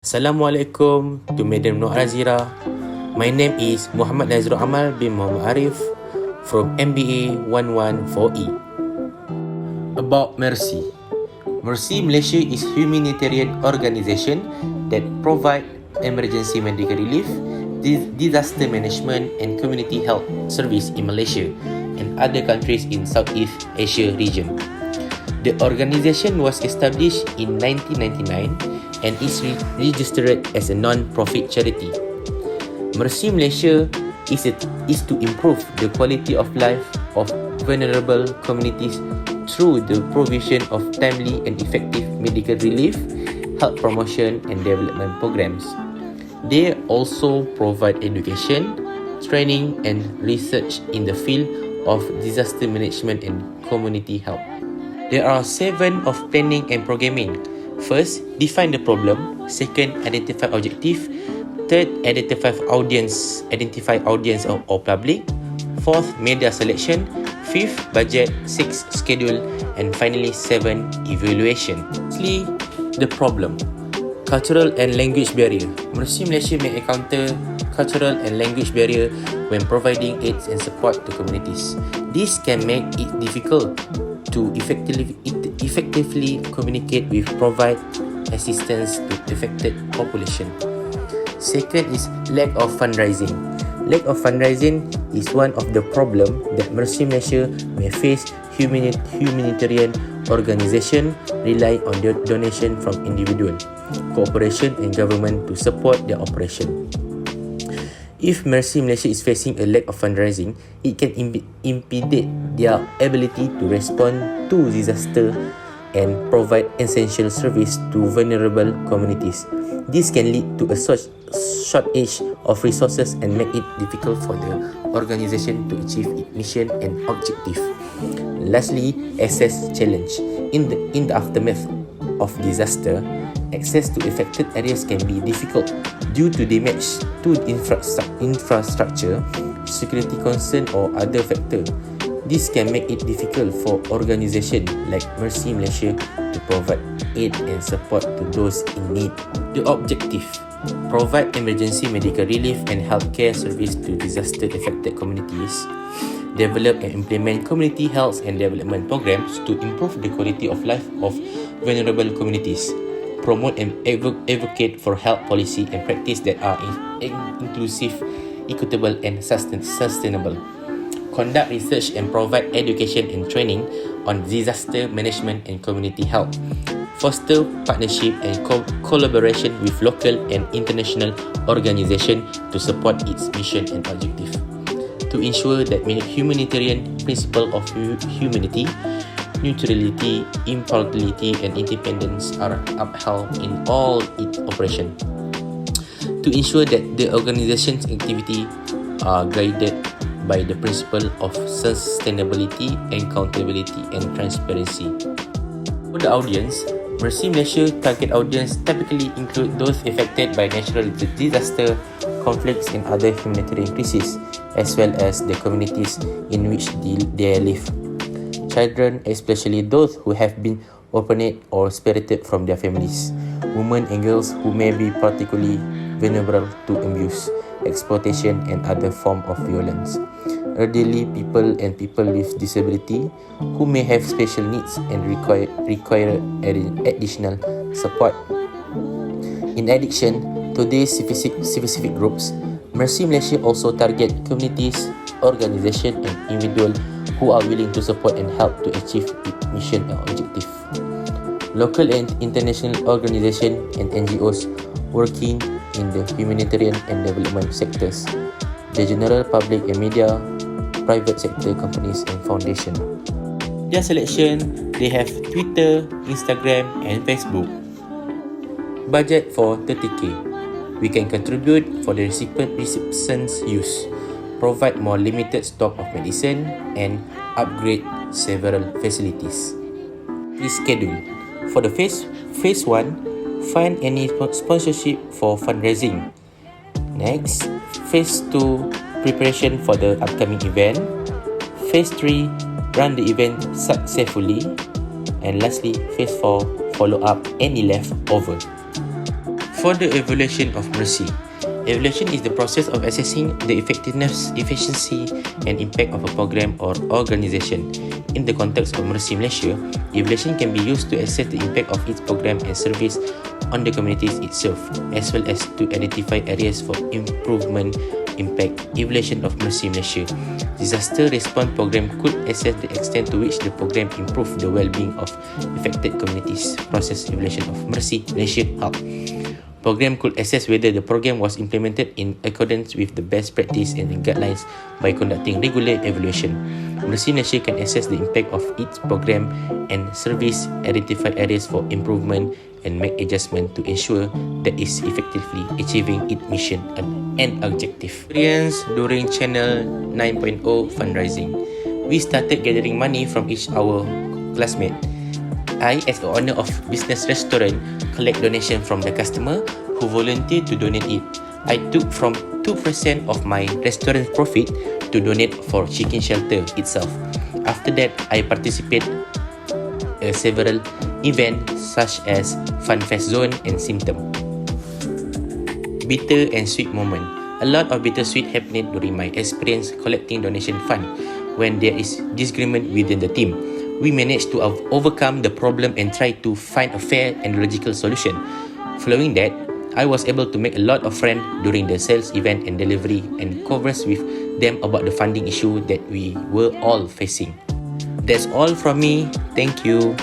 Assalamualaikum to Madam Nur Azira. My name is Muhammad Nazrul Amal bin Muhammad Arif from MBA 114E. About Mercy. Mercy Malaysia is a humanitarian organisation that provide emergency medical relief, disaster management and community health service in Malaysia and other countries in Southeast Asia region. The organisation was established in 1999 and is registered as a non-profit charity. Mercy Malaysia is to improve the quality of life of vulnerable communities through the provision of timely and effective medical relief, health promotion and development programs. They also provide education, training and research in the field of disaster management and community health. There are 7 of planning and programming. First, define the problem. Second, identify objective. Third, identify audience or public. Fourth, media selection. Fifth, budget. Sixth, schedule. And finally, 7, evaluation. Firstly, the problem. Cultural and language barrier. Mercy Malaysia may encounter cultural and language barrier when providing aids and support to communities. This can make it difficult to effectively communicate with provide assistance to affected population. Second is lack of fundraising. Lack of fundraising is one of the problem that Mercy Malaysia may face. Humanitarian organisation rely on donation from individual, cooperation and government to support their operation. If Mercy Malaysia is facing a lack of fundraising, it can impede their ability to respond to disaster and provide essential service to vulnerable communities. This can lead to a shortage of resources and make it difficult for the organisation to achieve its mission and objective. Lastly, access challenge. In the aftermath of disaster, access to affected areas can be difficult due to damage to infrastructure, security concern or other factor. This can make it difficult for organisations like Mercy Malaysia to provide aid and support to those in need. The objective: provide emergency medical relief and healthcare service to disaster-affected communities. Develop and implement community health and development programs to improve the quality of life of vulnerable communities. Promote and advocate for health policy and practice that are inclusive, equitable and sustainable. Conduct research and provide education and training on disaster management and community health. Foster partnership and collaboration with local and international organizations to support its mission and objective. To ensure that humanitarian principle of humanity, neutrality, impartiality and independence are upheld in all its operations. To ensure that the organization's activity are guided by the principle of sustainability, accountability and transparency. For the audience, Mercy Malaysia target audience typically include those affected by natural disaster, conflicts and other humanitarian crises, as well as the communities in which they live. Children, especially those who have been orphaned or separated from their families. Women and girls who may be particularly vulnerable to abuse, exploitation and other forms of violence. Elderly people and people with disability who may have special needs and require additional support. In addition to these specific groups, Mercy Malaysia also target communities, organizations and individuals who are willing to support and help to achieve its mission and objective. Local and international organizations and NGOs working in the humanitarian and development sectors, the general public and media, private sector companies and foundation. Their selection, they have Twitter, Instagram and Facebook. Budget for 30k. We can contribute for the recipient's use, provide more limited stock of medicine and upgrade several facilities. Please schedule. For the phase 1, find any sponsorship for fundraising. Next, phase 2, preparation for the upcoming event. Phase 3, run the event successfully. And lastly, phase 4, follow up any leftover. For the evaluation of Mercy, evaluation is the process of assessing the effectiveness, efficiency, and impact of a program or organization. In the context of Mercy Malaysia, evaluation can be used to assess the impact of its program and service on the communities itself, as well as to identify areas for improvement. Impact evaluation of Mercy Malaysia. Disaster response program could assess the extent to which the program improved the well-being of affected communities. Process evaluation of Mercy Malaysia Hub. Program could assess whether the program was implemented in accordance with the best practice and guidelines by conducting regular evaluation. Mercy Malaysia can assess the impact of its program and service, identify areas for improvement, and make adjustment to ensure that it's effectively achieving its mission and objective. Experience during Channel 9.0 fundraising. We started gathering money from each our classmate. I, as the owner of business restaurant, collect donation from the customer who volunteer to donate it. I took from 2% of my restaurant profit to donate for chicken shelter itself. After that, I participate several events such as Fun Fest Zone and Symptom. Bitter and sweet moment. A lot of bittersweet happened during my experience collecting donation fund. When there is disagreement within the team, we managed to overcome the problem and try to find a fair and logical solution. Following that, I was able to make a lot of friends during the sales event and delivery and converse with them about the funding issue that we were all facing. That's all from me. Thank you.